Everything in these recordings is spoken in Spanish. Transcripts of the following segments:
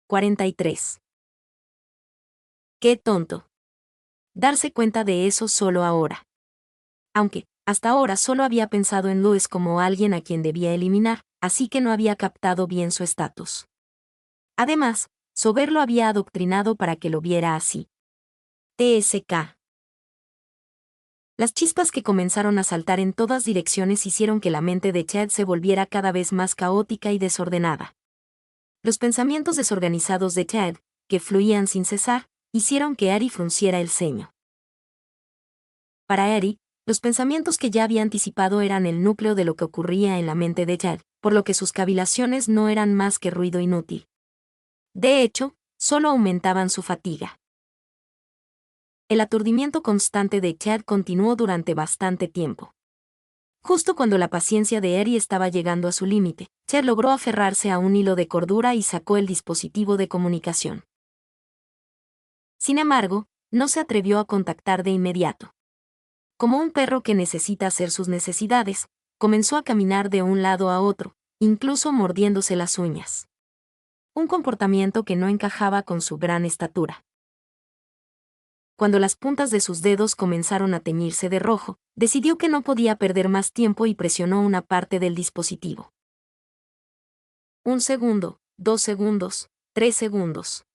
43. Qué tonto. Darse cuenta de eso solo ahora. Aunque, hasta ahora solo había pensado en Louis como alguien a quien debía eliminar, así que no había captado bien su estatus. Además, Sober lo había adoctrinado para que lo viera así. TSK. Las chispas que comenzaron a saltar en todas direcciones hicieron que la mente de Chad se volviera cada vez más caótica y desordenada. Los pensamientos desorganizados de Chad, que fluían sin cesar, hicieron que Ari frunciera el ceño. Para Ari, los pensamientos que ya había anticipado eran el núcleo de lo que ocurría en la mente de Chad, por lo que sus cavilaciones no eran más que ruido inútil. De hecho, solo aumentaban su fatiga. El aturdimiento constante de Chad continuó durante bastante tiempo. Justo cuando la paciencia de Ari estaba llegando a su límite, Chad logró aferrarse a un hilo de cordura y sacó el dispositivo de comunicación. Sin embargo, no se atrevió a contactar de inmediato. Como un perro que necesita hacer sus necesidades, comenzó a caminar de un lado a otro, incluso mordiéndose las uñas. Un comportamiento que no encajaba con su gran estatura. Cuando las puntas de sus dedos comenzaron a teñirse de rojo, decidió que no podía perder más tiempo y presionó una parte del dispositivo. 1 segundo, 2 segundos, 3 segundos.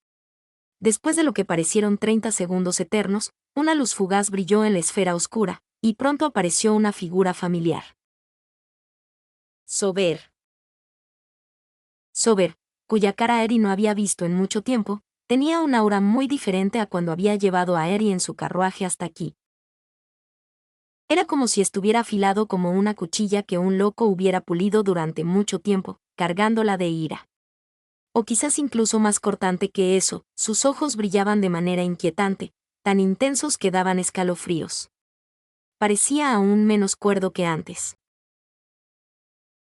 Después de lo que parecieron 30 segundos eternos, una luz fugaz brilló en la esfera oscura, y pronto apareció una figura familiar. Sober. Sober, cuya cara Eri no había visto en mucho tiempo, tenía un aura muy diferente a cuando había llevado a Eri en su carruaje hasta aquí. Era como si estuviera afilado como una cuchilla que un loco hubiera pulido durante mucho tiempo, cargándola de ira. O quizás incluso más cortante que eso, sus ojos brillaban de manera inquietante, tan intensos que daban escalofríos. Parecía aún menos cuerdo que antes.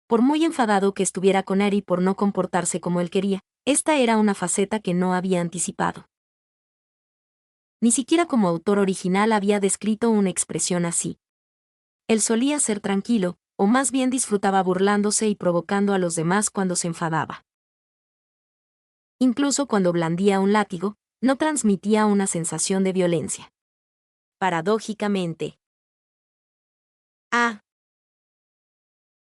Por muy enfadado que estuviera con Eri por no comportarse como él quería, esta era una faceta que no había anticipado. Ni siquiera como autor original había descrito una expresión así. Él solía ser tranquilo, o más bien disfrutaba burlándose y provocando a los demás cuando se enfadaba. Incluso cuando blandía un látigo, no transmitía una sensación de violencia. Paradójicamente.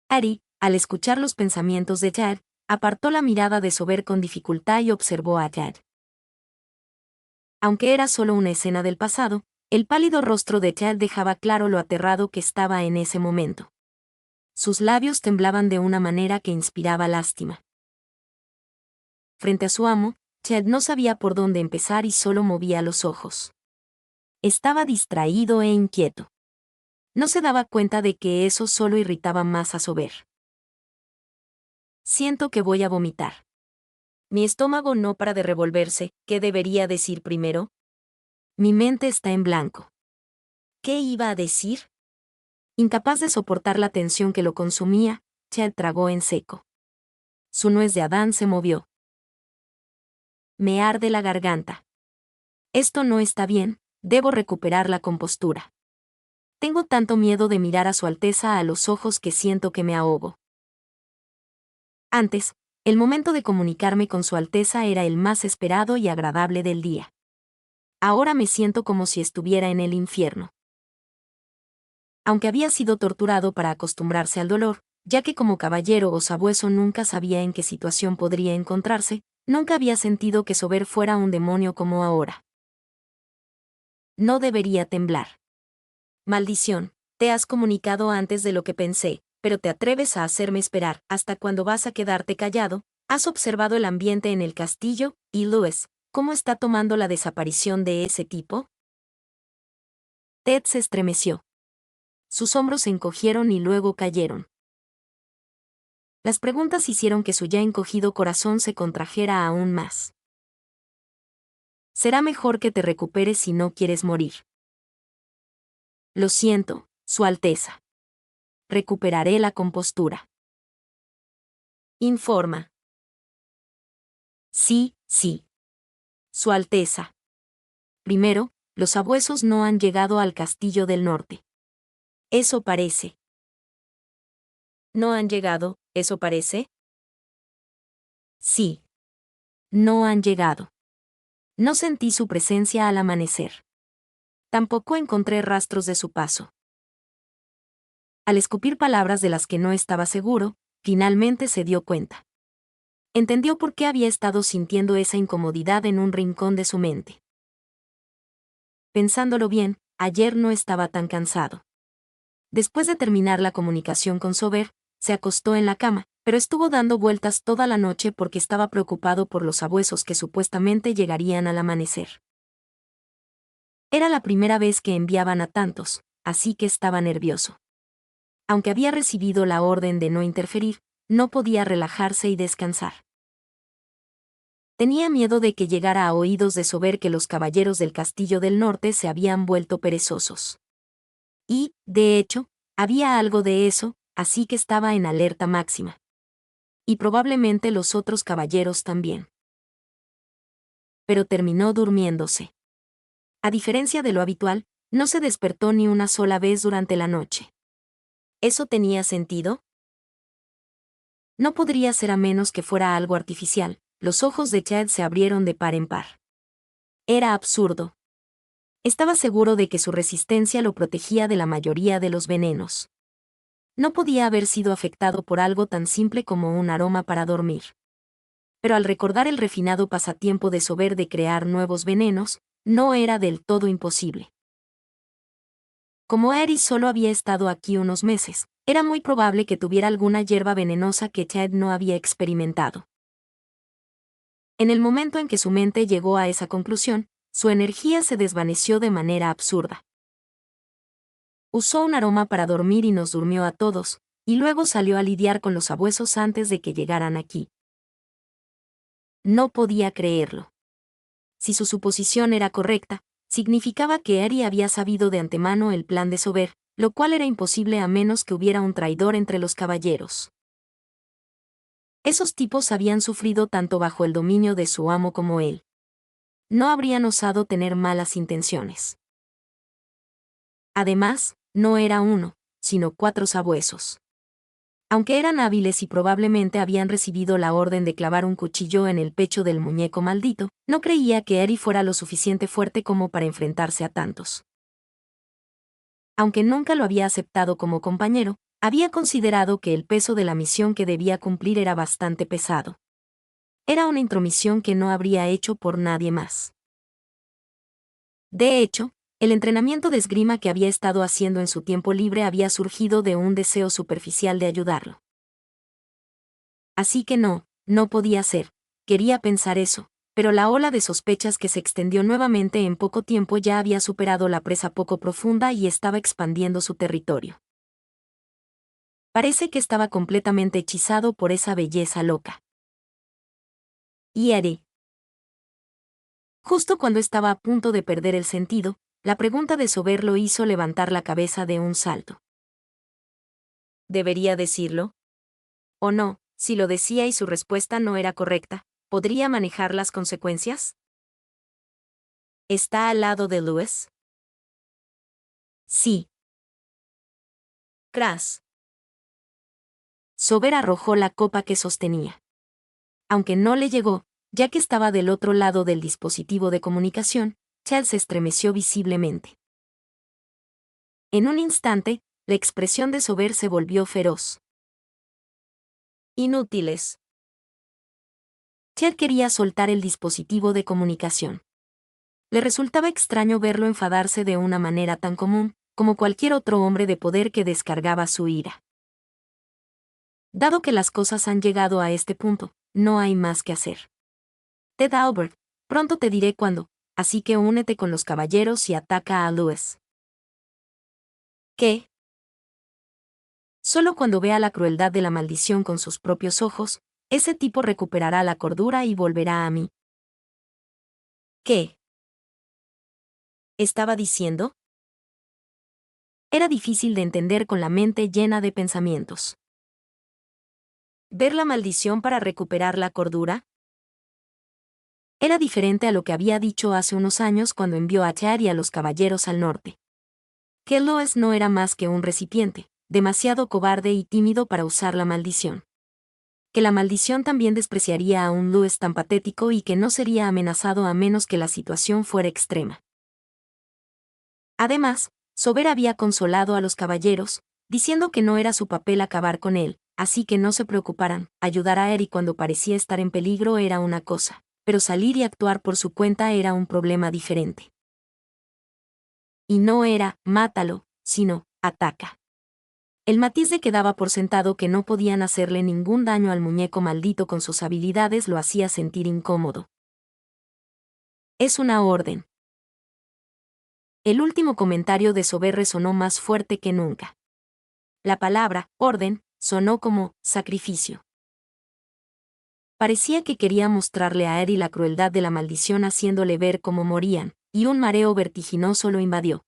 Ari, al escuchar los pensamientos de Chad, apartó la mirada de Sober con dificultad y observó a Chad. Aunque era solo una escena del pasado, el pálido rostro de Chad dejaba claro lo aterrado que estaba en ese momento. Sus labios temblaban de una manera que inspiraba lástima. Frente a su amo, Chad no sabía por dónde empezar y solo movía los ojos. Estaba distraído e inquieto. No se daba cuenta de que eso solo irritaba más a Sober. Siento que voy a vomitar. Mi estómago no para de revolverse. ¿Qué debería decir primero? Mi mente está en blanco. ¿Qué iba a decir? Incapaz de soportar la tensión que lo consumía, Chad tragó en seco. Su nuez de Adán se movió. Me arde la garganta. Esto no está bien, debo recuperar la compostura. Tengo tanto miedo de mirar a Su Alteza a los ojos que siento que me ahogo. Antes, el momento de comunicarme con Su Alteza era el más esperado y agradable del día. Ahora me siento como si estuviera en el infierno. Aunque había sido torturado para acostumbrarse al dolor, ya que como caballero o sabueso nunca sabía en qué situación podría encontrarse, nunca había sentido que Sober fuera un demonio como ahora. No debería temblar. Maldición, te has comunicado antes de lo que pensé, pero te atreves a hacerme esperar. ¿Hasta cuándo vas a quedarte callado? ¿Has observado el ambiente en el castillo? ¿Y Louis, cómo está tomando la desaparición de ese tipo? Ted se estremeció. Sus hombros se encogieron y luego cayeron. Las preguntas hicieron que su ya encogido corazón se contrajera aún más. Será mejor que te recuperes si no quieres morir. Lo siento, Su Alteza. Recuperaré la compostura. Informa. Sí, sí. Su Alteza. Primero, los sabuesos no han llegado al Castillo del Norte. Eso parece. ¿No han llegado, eso parece? Sí. No han llegado. No sentí su presencia al amanecer. Tampoco encontré rastros de su paso. Al escupir palabras de las que no estaba seguro, finalmente se dio cuenta. Entendió por qué había estado sintiendo esa incomodidad en un rincón de su mente. Pensándolo bien, ayer no estaba tan cansado. Después de terminar la comunicación con Sober, se acostó en la cama, pero estuvo dando vueltas toda la noche porque estaba preocupado por los sabuesos que supuestamente llegarían al amanecer. Era la primera vez que enviaban a tantos, así que estaba nervioso. Aunque había recibido la orden de no interferir, no podía relajarse y descansar. Tenía miedo de que llegara a oídos de Sober que los caballeros del Castillo del Norte se habían vuelto perezosos. Y, de hecho, había algo de eso, así que estaba en alerta máxima. Y probablemente los otros caballeros también. Pero terminó durmiéndose. A diferencia de lo habitual, no se despertó ni una sola vez durante la noche. ¿Eso tenía sentido? No podría ser a menos que fuera algo artificial. Los ojos de Chad se abrieron de par en par. Era absurdo. Estaba seguro de que su resistencia lo protegía de la mayoría de los venenos. No podía haber sido afectado por algo tan simple como un aroma para dormir. Pero al recordar el refinado pasatiempo de Sober de crear nuevos venenos, no era del todo imposible. Como Eris solo había estado aquí unos meses, era muy probable que tuviera alguna hierba venenosa que Chad no había experimentado. En el momento en que su mente llegó a esa conclusión, su energía se desvaneció de manera absurda. Usó un aroma para dormir y nos durmió a todos, y luego salió a lidiar con los sabuesos antes de que llegaran aquí. No podía creerlo. Si su suposición era correcta, significaba que Eri había sabido de antemano el plan de Sober, lo cual era imposible a menos que hubiera un traidor entre los caballeros. Esos tipos habían sufrido tanto bajo el dominio de su amo como él. No habrían osado tener malas intenciones. Además, no era uno, sino 4 sabuesos. Aunque eran hábiles y probablemente habían recibido la orden de clavar un cuchillo en el pecho del muñeco maldito, no creía que Eri fuera lo suficiente fuerte como para enfrentarse a tantos. Aunque nunca lo había aceptado como compañero, había considerado que el peso de la misión que debía cumplir era bastante pesado. Era una intromisión que no habría hecho por nadie más. De hecho, el entrenamiento de esgrima que había estado haciendo en su tiempo libre había surgido de un deseo superficial de ayudarlo. Así que no podía ser, quería pensar eso, pero la ola de sospechas que se extendió nuevamente en poco tiempo ya había superado la presa poco profunda y estaba expandiendo su territorio. Parece que estaba completamente hechizado por esa belleza loca. ¿Y Eri? Justo cuando estaba a punto de perder el sentido, la pregunta de Sober lo hizo levantar la cabeza de un salto. ¿Debería decirlo? ¿O no? Si lo decía y su respuesta no era correcta, ¿podría manejar las consecuencias? ¿Está al lado de Louis? Sí. Crash. Sober arrojó la copa que sostenía. Aunque no le llegó, ya que estaba del otro lado del dispositivo de comunicación, Chad se estremeció visiblemente. En un instante, la expresión de Sober se volvió feroz. Inútiles. Chad quería soltar el dispositivo de comunicación. Le resultaba extraño verlo enfadarse de una manera tan común, como cualquier otro hombre de poder que descargaba su ira. Dado que las cosas han llegado a este punto, no hay más que hacer. Ted Albert, pronto te diré cuándo, así que únete con los caballeros y ataca a Louis. ¿Qué? Solo cuando vea la crueldad de la maldición con sus propios ojos, ese tipo recuperará la cordura y volverá a mí. ¿Qué? ¿Estaba diciendo? Era difícil de entender con la mente llena de pensamientos. ¿Ver la maldición para recuperar la cordura? Era diferente a lo que había dicho hace unos años cuando envió a Chad y a los caballeros al norte. Que Louis no era más que un recipiente, demasiado cobarde y tímido para usar la maldición. que la maldición también despreciaría a un Louis tan patético y que no sería amenazado a menos que la situación fuera extrema. Además, Sober había consolado a los caballeros, diciendo que no era su papel acabar con él, así que no se preocuparan, ayudar a Eri cuando parecía estar en peligro era una cosa, pero salir y actuar por su cuenta era un problema diferente. Y no era, mátalo, sino, ataca. El Matilde quedaba por sentado que no podían hacerle ningún daño al muñeco maldito con sus habilidades lo hacía sentir incómodo. Es una orden. El último comentario de Sober resonó más fuerte que nunca. La palabra, orden, sonó como, sacrificio. Parecía que quería mostrarle a Eri la crueldad de la maldición haciéndole ver cómo morían, y un mareo vertiginoso lo invadió.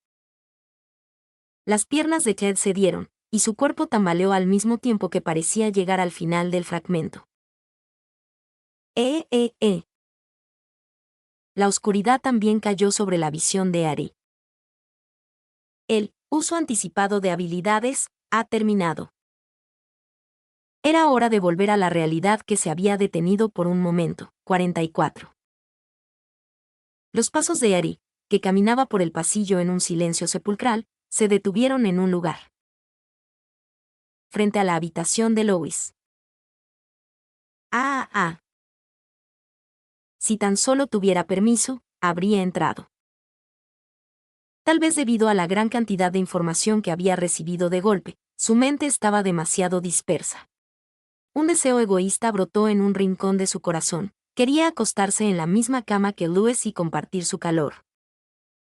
Las piernas de Ted cedieron, y su cuerpo tambaleó al mismo tiempo que parecía llegar al final del fragmento. La oscuridad también cayó sobre la visión de Eri. El uso anticipado de habilidades ha terminado. Era hora de volver a la realidad que se había detenido por un momento. 44. Los pasos de Eri, que caminaba por el pasillo en un silencio sepulcral, se detuvieron en un lugar. Frente a la habitación de Louis. Si tan solo tuviera permiso, habría entrado. Tal vez debido a la gran cantidad de información que había recibido de golpe, su mente estaba demasiado dispersa. Un deseo egoísta brotó en un rincón de su corazón. Quería acostarse en la misma cama que Louis y compartir su calor.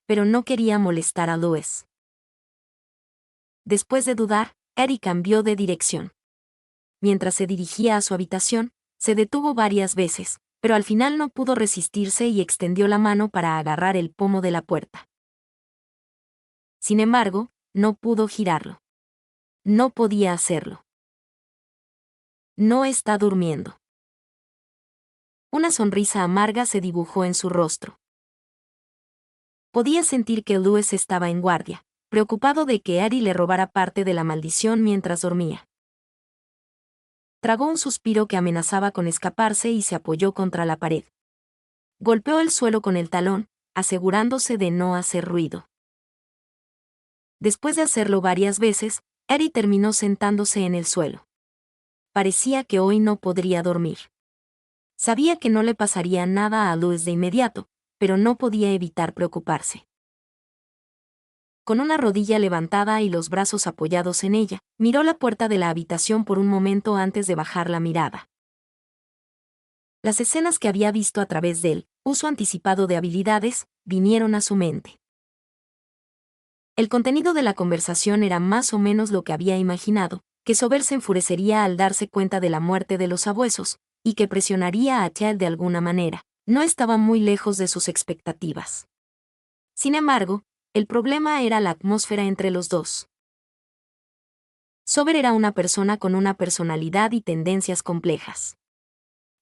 Pero no quería molestar a Louis. Después de dudar, Eri cambió de dirección. Mientras se dirigía a su habitación, se detuvo varias veces, pero al final no pudo resistirse y extendió la mano para agarrar el pomo de la puerta. Sin embargo, no pudo girarlo. No podía hacerlo. No está durmiendo. Una sonrisa amarga se dibujó en su rostro. Podía sentir que Louis estaba en guardia, preocupado de que Eri le robara parte de la maldición mientras dormía. Tragó un suspiro que amenazaba con escaparse y se apoyó contra la pared. Golpeó el suelo con el talón, asegurándose de no hacer ruido. Después de hacerlo varias veces, Eri terminó sentándose en el suelo. Parecía que hoy no podría dormir. Sabía que no le pasaría nada a Louis de inmediato, pero no podía evitar preocuparse. Con una rodilla levantada y los brazos apoyados en ella, miró la puerta de la habitación por un momento antes de bajar la mirada. Las escenas que había visto a través del uso anticipado de habilidades vinieron a su mente. El contenido de la conversación era más o menos lo que había imaginado, que Sober se enfurecería al darse cuenta de la muerte de los sabuesos, y que presionaría a Chad de alguna manera. No estaba muy lejos de sus expectativas. Sin embargo, el problema era la atmósfera entre los dos. Sober era una persona con una personalidad y tendencias complejas.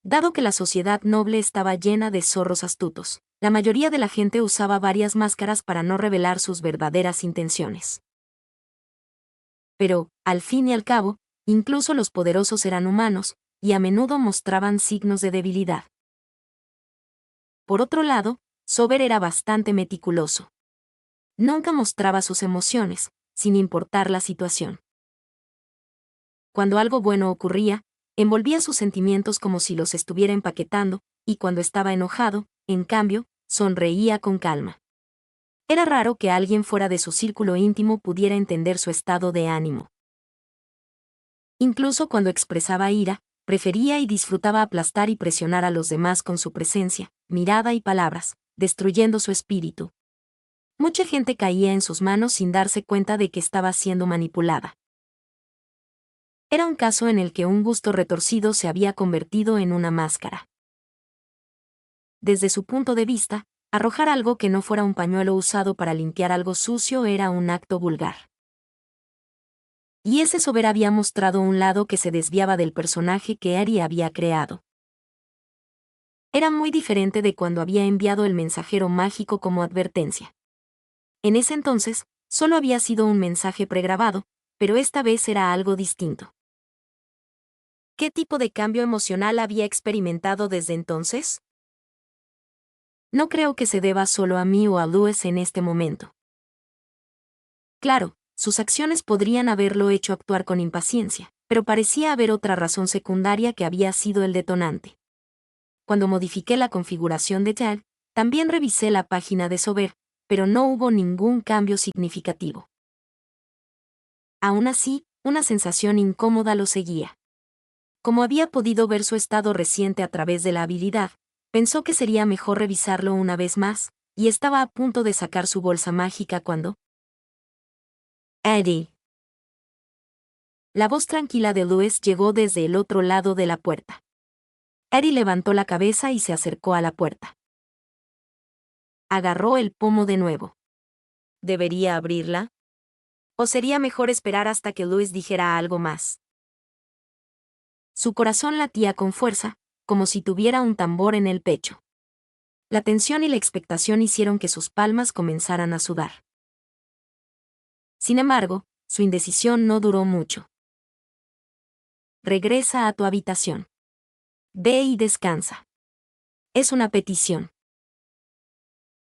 Dado que la sociedad noble estaba llena de zorros astutos, la mayoría de la gente usaba varias máscaras para no revelar sus verdaderas intenciones. Pero, al fin y al cabo, incluso los poderosos eran humanos, y a menudo mostraban signos de debilidad. Por otro lado, Sober era bastante meticuloso. Nunca mostraba sus emociones, sin importar la situación. Cuando algo bueno ocurría, envolvía sus sentimientos como si los estuviera empaquetando, y cuando estaba enojado, en cambio, sonreía con calma. Era raro que alguien fuera de su círculo íntimo pudiera entender su estado de ánimo. Incluso cuando expresaba ira, prefería y disfrutaba aplastar y presionar a los demás con su presencia, mirada y palabras, destruyendo su espíritu. Mucha gente caía en sus manos sin darse cuenta de que estaba siendo manipulada. Era un caso en el que un gusto retorcido se había convertido en una máscara. Desde su punto de vista, arrojar algo que no fuera un pañuelo usado para limpiar algo sucio era un acto vulgar. Y ese Sober había mostrado un lado que se desviaba del personaje que Eri había creado. Era muy diferente de cuando había enviado el mensajero mágico como advertencia. En ese entonces, solo había sido un mensaje pregrabado, pero esta vez era algo distinto. ¿Qué tipo de cambio emocional había experimentado desde entonces? No creo que se deba solo a mí o a Louis en este momento. Claro, sus acciones podrían haberlo hecho actuar con impaciencia, pero parecía haber otra razón secundaria que había sido el detonante. Cuando modifiqué la configuración de Tag, también revisé la página de Sober, pero no hubo ningún cambio significativo. Aún así, una sensación incómoda lo seguía. Como había podido ver su estado reciente a través de la habilidad, pensó que sería mejor revisarlo una vez más, y estaba a punto de sacar su bolsa mágica cuando... Eddie. La voz tranquila de Louis llegó desde el otro lado de la puerta. Eddie levantó la cabeza y se acercó a la puerta. Agarró el pomo de nuevo. ¿Debería abrirla? ¿O sería mejor esperar hasta que Louis dijera algo más? Su corazón latía con fuerza, como si tuviera un tambor en el pecho. La tensión y la expectación hicieron que sus palmas comenzaran a sudar. Sin embargo, su indecisión no duró mucho. Regresa a tu habitación. Ve y descansa. Es una petición.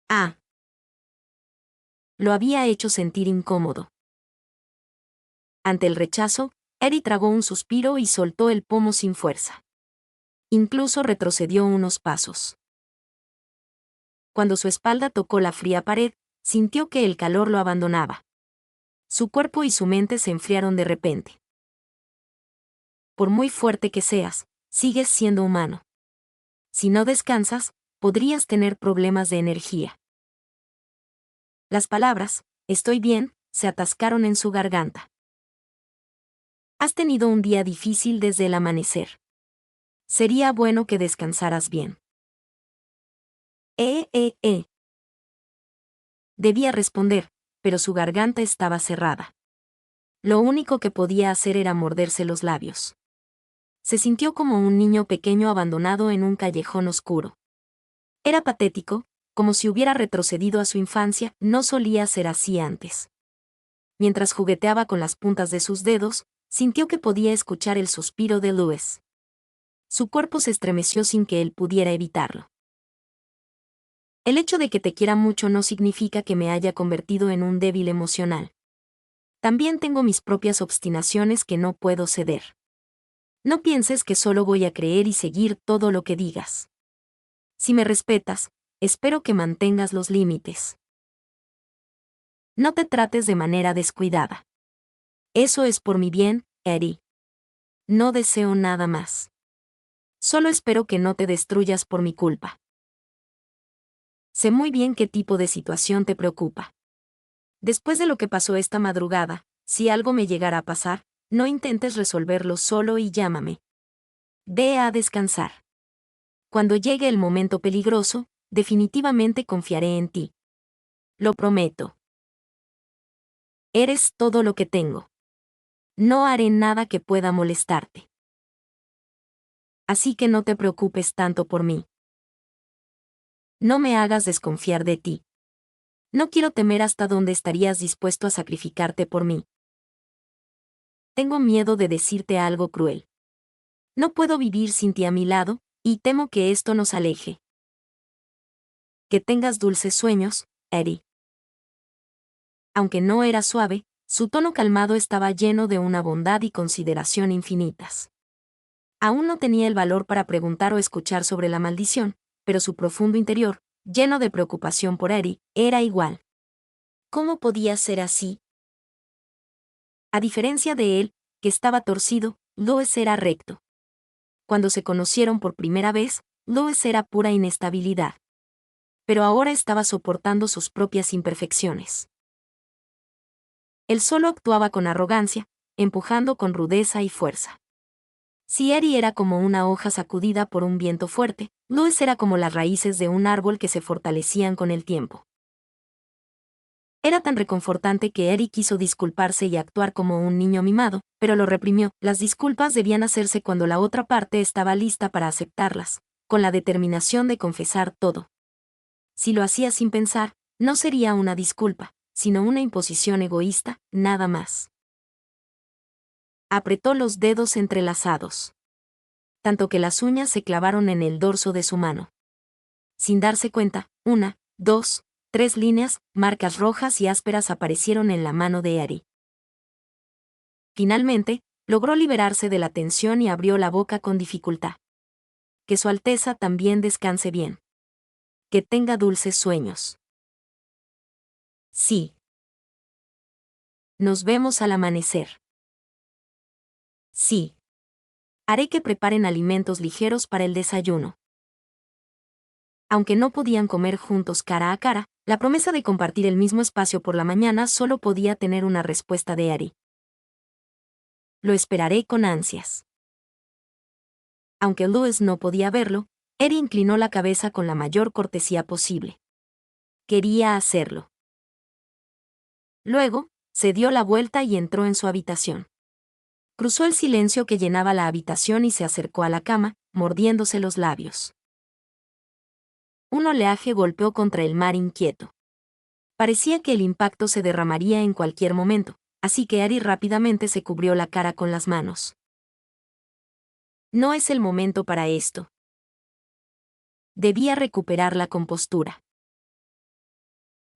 Ah. Lo había hecho sentir incómodo. Ante el rechazo, Eddie tragó un suspiro y soltó el pomo sin fuerza. Incluso retrocedió unos pasos. Cuando su espalda tocó la fría pared, sintió que el calor lo abandonaba. Su cuerpo y su mente se enfriaron de repente. Por muy fuerte que seas, sigues siendo humano. Si no descansas, podrías tener problemas de energía. Las palabras, estoy bien, se atascaron en su garganta. Has tenido un día difícil desde el amanecer. Sería bueno que descansaras bien. Debía responder, pero su garganta estaba cerrada. Lo único que podía hacer era morderse los labios. Se sintió como un niño pequeño abandonado en un callejón oscuro. Era patético, como si hubiera retrocedido a su infancia, no solía ser así antes. Mientras jugueteaba con las puntas de sus dedos, sintió que podía escuchar el suspiro de Louis. Su cuerpo se estremeció sin que él pudiera evitarlo. El hecho de que te quiera mucho no significa que me haya convertido en un débil emocional. También tengo mis propias obstinaciones que no puedo ceder. No pienses que solo voy a creer y seguir todo lo que digas. Si me respetas, espero que mantengas los límites. No te trates de manera descuidada. Eso es por mi bien, Eddie. No deseo nada más. Solo espero que no te destruyas por mi culpa. Sé muy bien qué tipo de situación te preocupa. Después de lo que pasó esta madrugada, si algo me llegara a pasar, no intentes resolverlo solo y llámame. Ve a descansar. Cuando llegue el momento peligroso, definitivamente confiaré en ti. Lo prometo. Eres todo lo que tengo. No haré nada que pueda molestarte. Así que no te preocupes tanto por mí. No me hagas desconfiar de ti. No quiero temer hasta dónde estarías dispuesto a sacrificarte por mí. Tengo miedo de decirte algo cruel. No puedo vivir sin ti a mi lado, y temo que esto nos aleje. Que tengas dulces sueños, Eddie. Aunque no era suave, su tono calmado estaba lleno de una bondad y consideración infinitas. Aún no tenía el valor para preguntar o escuchar sobre la maldición, pero su profundo interior, lleno de preocupación por Eddie, era igual. ¿Cómo podía ser así? A diferencia de él, que estaba torcido, Louis era recto. Cuando se conocieron por primera vez, Louis era pura inestabilidad. Pero ahora estaba soportando sus propias imperfecciones. Él solo actuaba con arrogancia, empujando con rudeza y fuerza. Si Eddie era como una hoja sacudida por un viento fuerte, Louis era como las raíces de un árbol que se fortalecían con el tiempo. Era tan reconfortante que Eddie quiso disculparse y actuar como un niño mimado, pero lo reprimió. Las disculpas debían hacerse cuando la otra parte estaba lista para aceptarlas, con la determinación de confesar todo. Si lo hacía sin pensar, no sería una disculpa, sino una imposición egoísta, nada más. Apretó los dedos entrelazados. tanto que las uñas se clavaron en el dorso de su mano. Sin darse cuenta, 1, 2, 3 líneas, marcas rojas y ásperas aparecieron en la mano de Eddie. Finalmente, logró liberarse de la tensión y abrió la boca con dificultad. Que Su Alteza también descanse bien. Que tenga dulces sueños. Sí. Nos vemos al amanecer. Sí. Haré que preparen alimentos ligeros para el desayuno. Aunque no podían comer juntos cara a cara, la promesa de compartir el mismo espacio por la mañana solo podía tener una respuesta de Ari. Lo esperaré con ansias. Aunque Louis no podía verlo, Ari inclinó la cabeza con la mayor cortesía posible. Quería hacerlo. Luego, se dio la vuelta y entró en su habitación. Cruzó el silencio que llenaba la habitación y se acercó a la cama, mordiéndose los labios. Un oleaje golpeó contra el mar inquieto. Parecía que el impacto se derramaría en cualquier momento, así que Ari rápidamente se cubrió la cara con las manos. No es el momento para esto. Debía recuperar la compostura.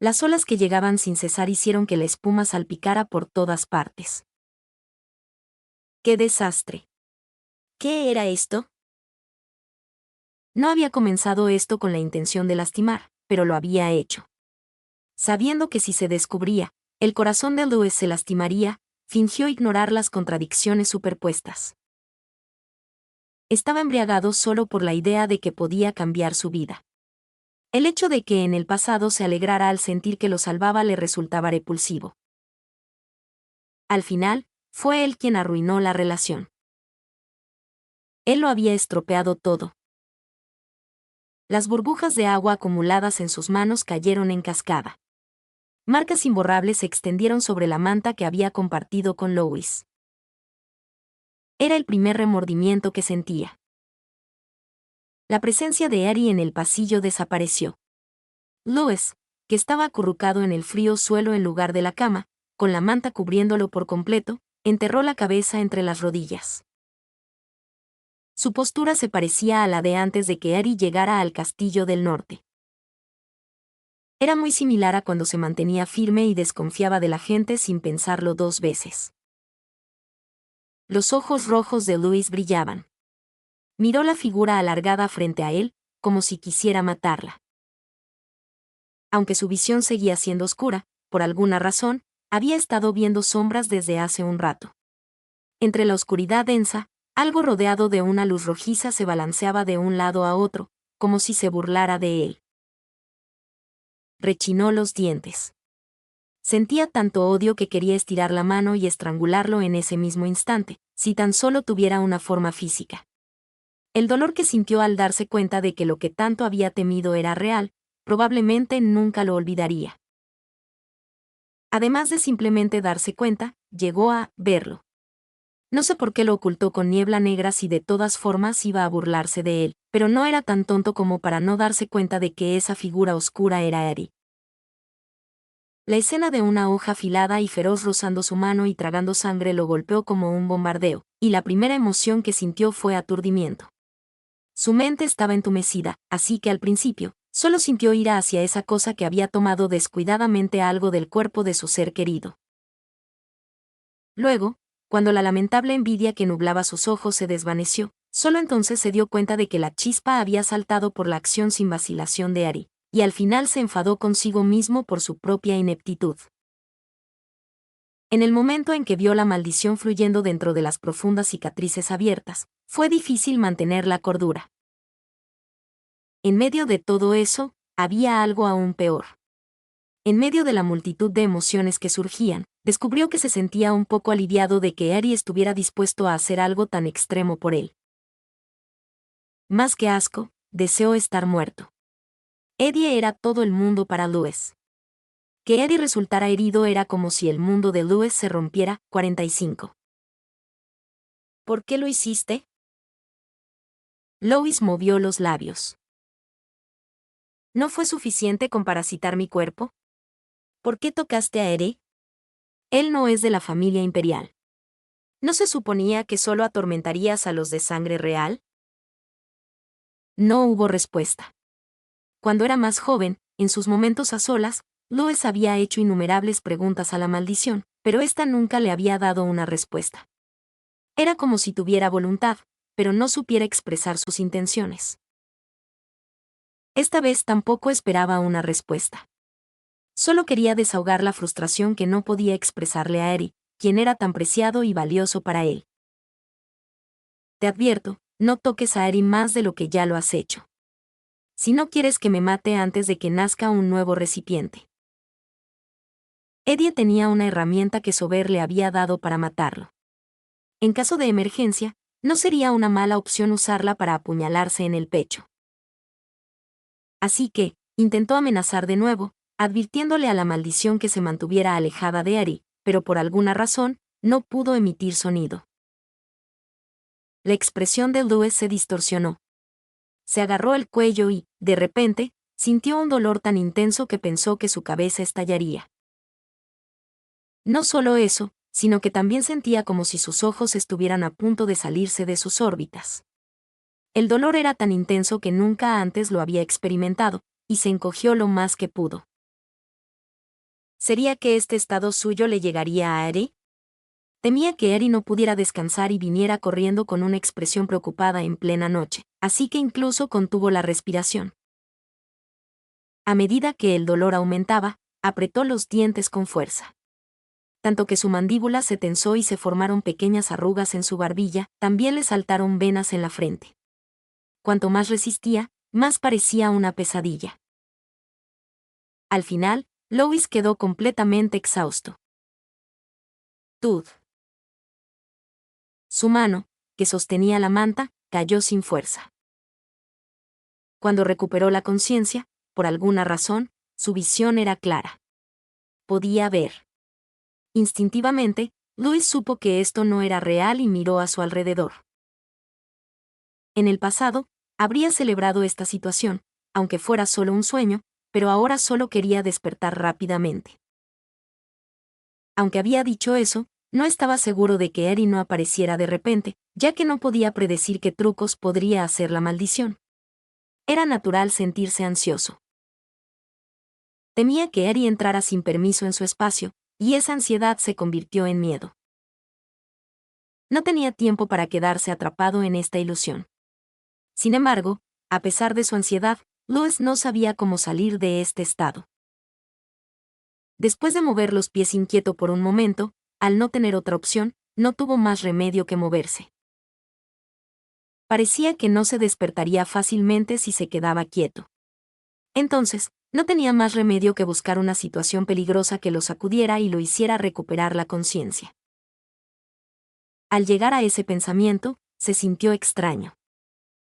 Las olas que llegaban sin cesar hicieron que la espuma salpicara por todas partes. ¡Qué desastre! ¿Qué era esto? No había comenzado esto con la intención de lastimar, pero lo había hecho. Sabiendo que si se descubría, el corazón de Louis se lastimaría, fingió ignorar las contradicciones superpuestas. Estaba embriagado solo por la idea de que podía cambiar su vida. El hecho de que en el pasado se alegrara al sentir que lo salvaba le resultaba repulsivo. Al final, fue él quien arruinó la relación. Él lo había estropeado todo. Las burbujas de agua acumuladas en sus manos cayeron en cascada. Marcas imborrables se extendieron sobre la manta que había compartido con Louis. Era el primer remordimiento que sentía. La presencia de Ari en el pasillo desapareció. Louis, que estaba acurrucado en el frío suelo en lugar de la cama, con la manta cubriéndolo por completo, enterró la cabeza entre las rodillas. Su postura se parecía a la de antes de que Ari llegara al Castillo del Norte. Era muy similar a cuando se mantenía firme y desconfiaba de la gente sin pensarlo 2 veces. Los ojos rojos de Louis brillaban. Miró la figura alargada frente a él, como si quisiera matarla. Aunque su visión seguía siendo oscura, por alguna razón, había estado viendo sombras desde hace un rato. Entre la oscuridad densa, algo rodeado de una luz rojiza se balanceaba de un lado a otro, como si se burlara de él. Rechinó los dientes. Sentía tanto odio que quería estirar la mano y estrangularlo en ese mismo instante, si tan solo tuviera una forma física. El dolor que sintió al darse cuenta de que lo que tanto había temido era real, probablemente nunca lo olvidaría. Además de simplemente darse cuenta, llegó a verlo. No sé por qué lo ocultó con niebla negra si de todas formas iba a burlarse de él, pero no era tan tonto como para no darse cuenta de que esa figura oscura era Ari. La escena de una hoja afilada y feroz rozando su mano y tragando sangre lo golpeó como un bombardeo, y la primera emoción que sintió fue aturdimiento. Su mente estaba entumecida, así que al principio, solo sintió ira hacia esa cosa que había tomado descuidadamente algo del cuerpo de su ser querido. Luego, cuando la lamentable envidia que nublaba sus ojos se desvaneció, solo entonces se dio cuenta de que la chispa había saltado por la acción sin vacilación de Ari, y al final se enfadó consigo mismo por su propia ineptitud. En el momento en que vio la maldición fluyendo dentro de las profundas cicatrices abiertas, fue difícil mantener la cordura. En medio de todo eso, había algo aún peor. En medio de la multitud de emociones que surgían, descubrió que se sentía un poco aliviado de que Ari estuviera dispuesto a hacer algo tan extremo por él. Más que asco, deseó estar muerto. Eddie era todo el mundo para Louis. Que Eddie resultara herido era como si el mundo de Louis se rompiera. 45. ¿Por qué lo hiciste? Louis movió los labios. ¿No fue suficiente con parasitar mi cuerpo? ¿Por qué tocaste a Eddie? Él no es de la familia imperial. ¿No se suponía que solo atormentarías a los de sangre real? No hubo respuesta. Cuando era más joven, en sus momentos a solas, Louis había hecho innumerables preguntas a la maldición, pero ésta nunca le había dado una respuesta. Era como si tuviera voluntad, pero no supiera expresar sus intenciones. Esta vez tampoco esperaba una respuesta. Solo quería desahogar la frustración que no podía expresarle a Eri, quien era tan preciado y valioso para él. Te advierto, no toques a Eri más de lo que ya lo has hecho. Si no quieres que me mate antes de que nazca un nuevo recipiente. Eddie tenía una herramienta que Sober le había dado para matarlo. En caso de emergencia, no sería una mala opción usarla para apuñalarse en el pecho. Así que, intentó amenazar de nuevo, advirtiéndole a la maldición que se mantuviera alejada de Eri, pero por alguna razón, no pudo emitir sonido. La expresión de Louis se distorsionó. Se agarró el cuello y, de repente, sintió un dolor tan intenso que pensó que su cabeza estallaría. No solo eso, sino que también sentía como si sus ojos estuvieran a punto de salirse de sus órbitas. El dolor era tan intenso que nunca antes lo había experimentado, y se encogió lo más que pudo. ¿Sería que este estado suyo le llegaría a Eri? Temía que Eri no pudiera descansar y viniera corriendo con una expresión preocupada en plena noche, así que incluso contuvo la respiración. A medida que el dolor aumentaba, apretó los dientes con fuerza. Tanto que su mandíbula se tensó y se formaron pequeñas arrugas en su barbilla, también le saltaron venas en la frente. Cuanto más resistía, más parecía una pesadilla. Al final, Louis quedó completamente exhausto. Tud. Su mano, que sostenía la manta, cayó sin fuerza. Cuando recuperó la conciencia, por alguna razón, su visión era clara. Podía ver. Instintivamente, Louis supo que esto no era real y miró a su alrededor. En el pasado, habría celebrado esta situación, aunque fuera solo un sueño, pero ahora solo quería despertar rápidamente. Aunque había dicho eso, no estaba seguro de que Eri no apareciera de repente, ya que no podía predecir qué trucos podría hacer la maldición. Era natural sentirse ansioso. Temía que Eri entrara sin permiso en su espacio, y esa ansiedad se convirtió en miedo. No tenía tiempo para quedarse atrapado en esta ilusión. Sin embargo, a pesar de su ansiedad, Louis no sabía cómo salir de este estado. Después de mover los pies inquieto por un momento, al no tener otra opción, no tuvo más remedio que moverse. Parecía que no se despertaría fácilmente si se quedaba quieto. Entonces, no tenía más remedio que buscar una situación peligrosa que lo sacudiera y lo hiciera recuperar la conciencia. Al llegar a ese pensamiento, se sintió extraño.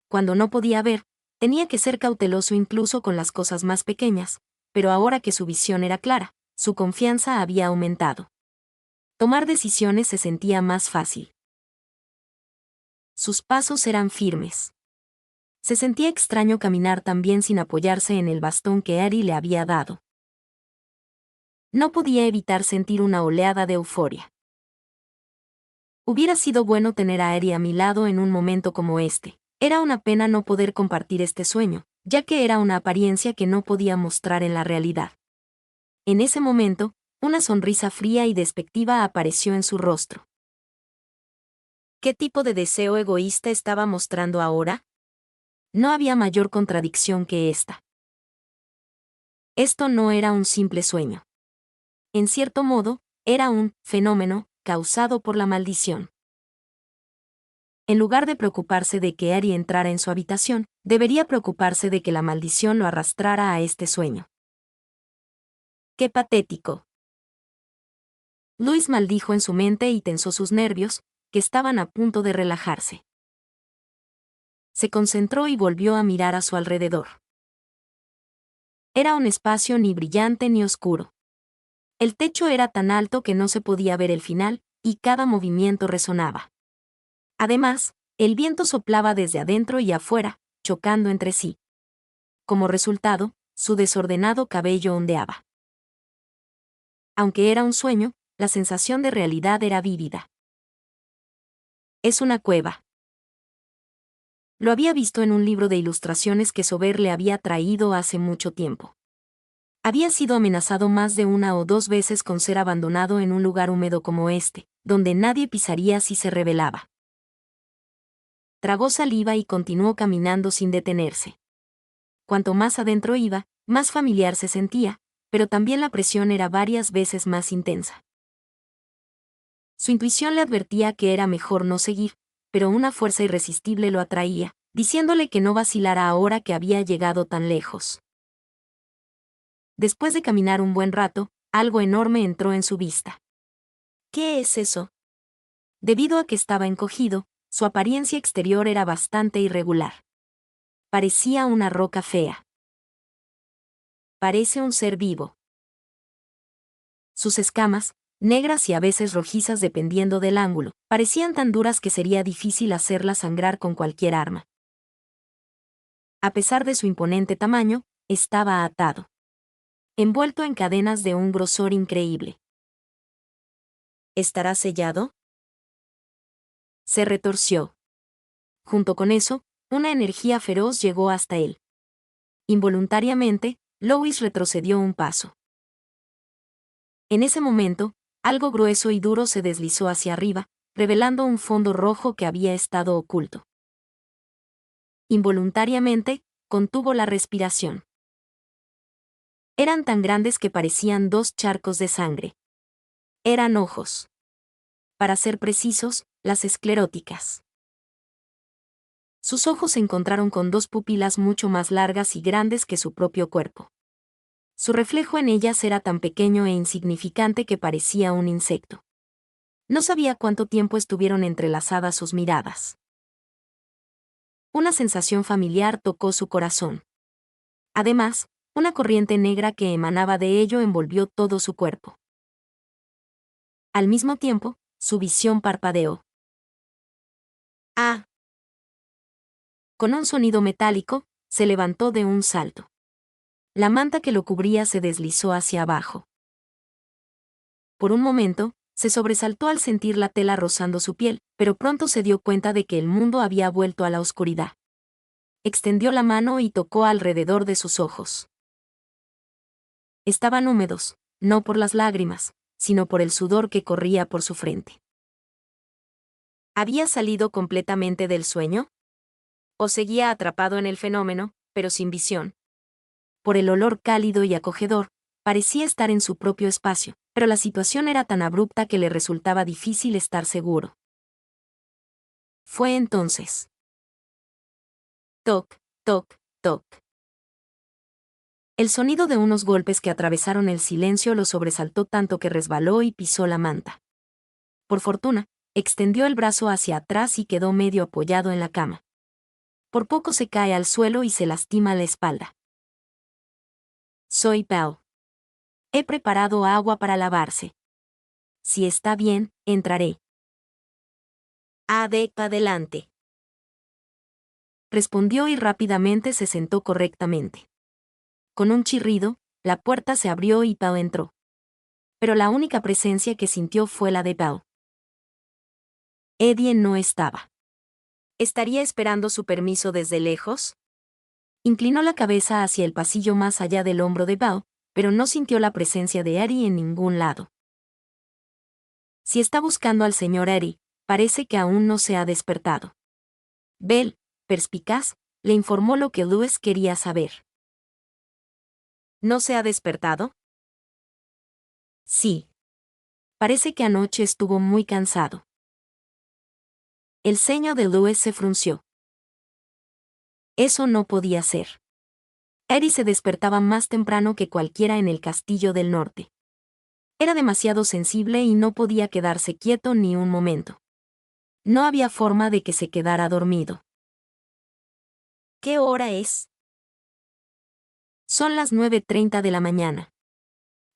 Cuando no podía ver, tenía que ser cauteloso incluso con las cosas más pequeñas, pero ahora que su visión era clara, su confianza había aumentado. Tomar decisiones se sentía más fácil. Sus pasos eran firmes. Se sentía extraño caminar también sin apoyarse en el bastón que Eri le había dado. No podía evitar sentir una oleada de euforia. Hubiera sido bueno tener a Eri a mi lado en un momento como este. Era una pena no poder compartir este sueño, ya que era una apariencia que no podía mostrar en la realidad. En ese momento, una sonrisa fría y despectiva apareció en su rostro. ¿Qué tipo de deseo egoísta estaba mostrando ahora? No había mayor contradicción que esta. Esto no era un simple sueño. En cierto modo, era un fenómeno causado por la maldición. En lugar de preocuparse de que Eri entrara en su habitación, debería preocuparse de que la maldición lo arrastrara a este sueño. ¡Qué patético! Louis maldijo en su mente y tensó sus nervios, que estaban a punto de relajarse. Se concentró y volvió a mirar a su alrededor. Era un espacio ni brillante ni oscuro. El techo era tan alto que no se podía ver el final, y cada movimiento resonaba. Además, el viento soplaba desde adentro y afuera, chocando entre sí. Como resultado, su desordenado cabello ondeaba. Aunque era un sueño, la sensación de realidad era vívida. Es una cueva. Lo había visto en un libro de ilustraciones que Sober le había traído hace mucho tiempo. Había sido amenazado más de 1 o 2 veces con ser abandonado en un lugar húmedo como este, donde nadie pisaría si se rebelaba. Tragó saliva y continuó caminando sin detenerse. Cuanto más adentro iba, más familiar se sentía, pero también la presión era varias veces más intensa. Su intuición le advertía que era mejor no seguir, pero una fuerza irresistible lo atraía, diciéndole que no vacilara ahora que había llegado tan lejos. Después de caminar un buen rato, algo enorme entró en su vista. ¿Qué es eso? Debido a que estaba encogido, su apariencia exterior era bastante irregular. Parecía una roca fea. Parece un ser vivo. Sus escamas, negras y a veces rojizas dependiendo del ángulo, parecían tan duras que sería difícil hacerlas sangrar con cualquier arma. A pesar de su imponente tamaño, estaba atado. Envuelto en cadenas de un grosor increíble. ¿Estará sellado? Se retorció. Junto con eso, una energía feroz llegó hasta él. Involuntariamente, Lois retrocedió un paso. En ese momento, algo grueso y duro se deslizó hacia arriba, revelando un fondo rojo que había estado oculto. Involuntariamente, contuvo la respiración. Eran tan grandes que parecían 2 charcos de sangre. Eran ojos. Para ser precisos, las escleróticas. Sus ojos se encontraron con 2 pupilas mucho más largas y grandes que su propio cuerpo. Su reflejo en ellas era tan pequeño e insignificante que parecía un insecto. No sabía cuánto tiempo estuvieron entrelazadas sus miradas. Una sensación familiar tocó su corazón. Además, una corriente negra que emanaba de ello envolvió todo su cuerpo. Al mismo tiempo, su visión parpadeó. ¡Ah! Con un sonido metálico, se levantó de un salto. La manta que lo cubría se deslizó hacia abajo. Por un momento, se sobresaltó al sentir la tela rozando su piel, pero pronto se dio cuenta de que el mundo había vuelto a la oscuridad. Extendió la mano y tocó alrededor de sus ojos. Estaban húmedos, no por las lágrimas, sino por el sudor que corría por su frente. ¿Había salido completamente del sueño? ¿O seguía atrapado en el fenómeno, pero sin visión? Por el olor cálido y acogedor, parecía estar en su propio espacio, pero la situación era tan abrupta que le resultaba difícil estar seguro. Fue entonces. Toc, toc, toc. El sonido de unos golpes que atravesaron el silencio lo sobresaltó tanto que resbaló y pisó la manta. Por fortuna, extendió el brazo hacia atrás y quedó medio apoyado en la cama. Por poco se cae al suelo y se lastima la espalda. Soy Belle. He preparado agua para lavarse. Si está bien, entraré. Adelante. Respondió y rápidamente se sentó correctamente. Con un chirrido, la puerta se abrió y Belle entró. Pero la única presencia que sintió fue la de Belle. Eddie no estaba. ¿Estaría esperando su permiso desde lejos? Inclinó la cabeza hacia el pasillo más allá del hombro de Belle, pero no sintió la presencia de Eddie en ningún lado. Si está buscando al señor Eddie, parece que aún no se ha despertado. Belle, perspicaz, le informó lo que Louis quería saber. ¿No se ha despertado? Sí. Parece que anoche estuvo muy cansado. El ceño de Louis se frunció. Eso no podía ser. Eddie se despertaba más temprano que cualquiera en el Castillo del Norte. Era demasiado sensible y no podía quedarse quieto ni un momento. No había forma de que se quedara dormido. ¿Qué hora es? Son las 9:30 de la mañana.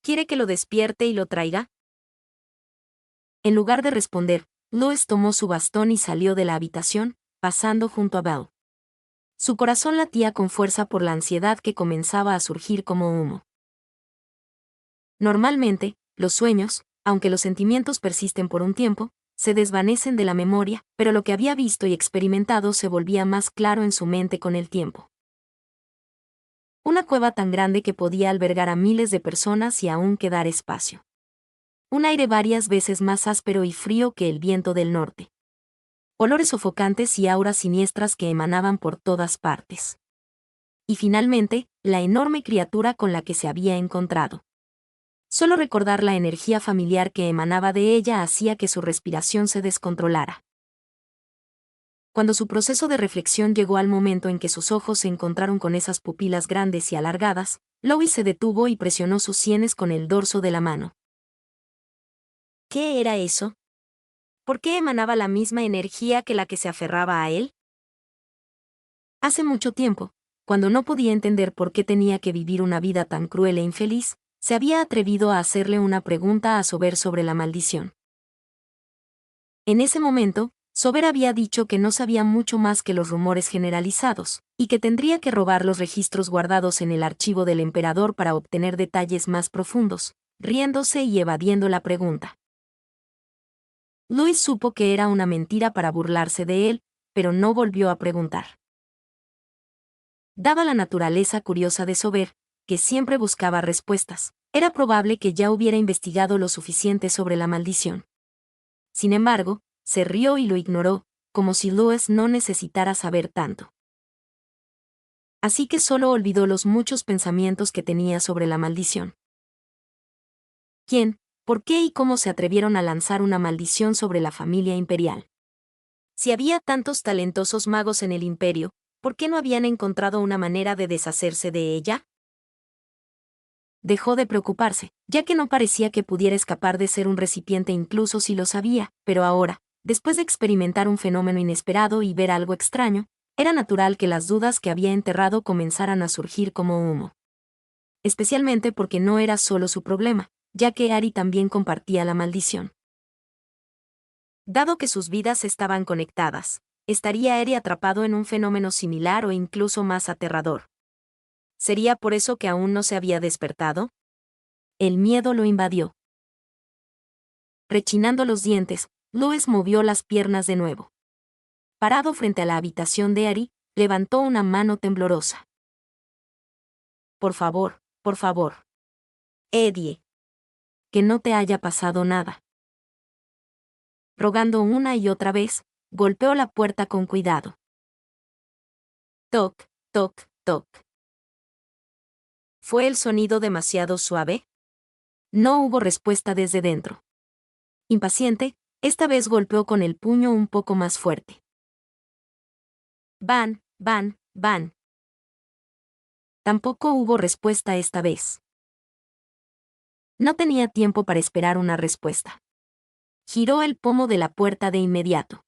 ¿Quiere que lo despierte y lo traiga? En lugar de responder, Louis tomó su bastón y salió de la habitación, pasando junto a Belle. Su corazón latía con fuerza por la ansiedad que comenzaba a surgir como humo. Normalmente, los sueños, aunque los sentimientos persisten por un tiempo, se desvanecen de la memoria, pero lo que había visto y experimentado se volvía más claro en su mente con el tiempo. Una cueva tan grande que podía albergar a miles de personas y aún quedar espacio. Un aire varias veces más áspero y frío que el viento del norte. Olores sofocantes y auras siniestras que emanaban por todas partes. Y finalmente, la enorme criatura con la que se había encontrado. Solo recordar la energía familiar que emanaba de ella hacía que su respiración se descontrolara. Cuando su proceso de reflexión llegó al momento en que sus ojos se encontraron con esas pupilas grandes y alargadas, Louis se detuvo y presionó sus sienes con el dorso de la mano. ¿Qué era eso? ¿Por qué emanaba la misma energía que la que se aferraba a él? Hace mucho tiempo, cuando no podía entender por qué tenía que vivir una vida tan cruel e infeliz, se había atrevido a hacerle una pregunta a Sober sobre la maldición. En ese momento, Sober había dicho que no sabía mucho más que los rumores generalizados, y que tendría que robar los registros guardados en el archivo del emperador para obtener detalles más profundos, riéndose y evadiendo la pregunta. Louis supo que era una mentira para burlarse de él, pero no volvió a preguntar. Dada la naturaleza curiosa de Sober, que siempre buscaba respuestas, era probable que ya hubiera investigado lo suficiente sobre la maldición. Sin embargo, se rió y lo ignoró, como si Louis no necesitara saber tanto. Así que solo olvidó los muchos pensamientos que tenía sobre la maldición. ¿Quién, por qué y cómo se atrevieron a lanzar una maldición sobre la familia imperial? Si había tantos talentosos magos en el imperio, ¿por qué no habían encontrado una manera de deshacerse de ella? Dejó de preocuparse, ya que no parecía que pudiera escapar de ser un recipiente incluso si lo sabía, pero ahora, después de experimentar un fenómeno inesperado y ver algo extraño, era natural que las dudas que había enterrado comenzaran a surgir como humo. Especialmente porque no era solo su problema, ya que Ari también compartía la maldición. Dado que sus vidas estaban conectadas, ¿estaría Eri atrapado en un fenómeno similar o incluso más aterrador? ¿Sería por eso que aún no se había despertado? El miedo lo invadió. Rechinando los dientes, Louis movió las piernas de nuevo. Parado frente a la habitación de Ari, levantó una mano temblorosa. Por favor, por favor. Eddie. Que no te haya pasado nada. Rogando una y otra vez, golpeó la puerta con cuidado. Toc, toc, toc. ¿Fue el sonido demasiado suave? No hubo respuesta desde dentro. Impaciente, esta vez golpeó con el puño un poco más fuerte. Van, van, van. Tampoco hubo respuesta esta vez. No tenía tiempo para esperar una respuesta. Giró el pomo de la puerta de inmediato.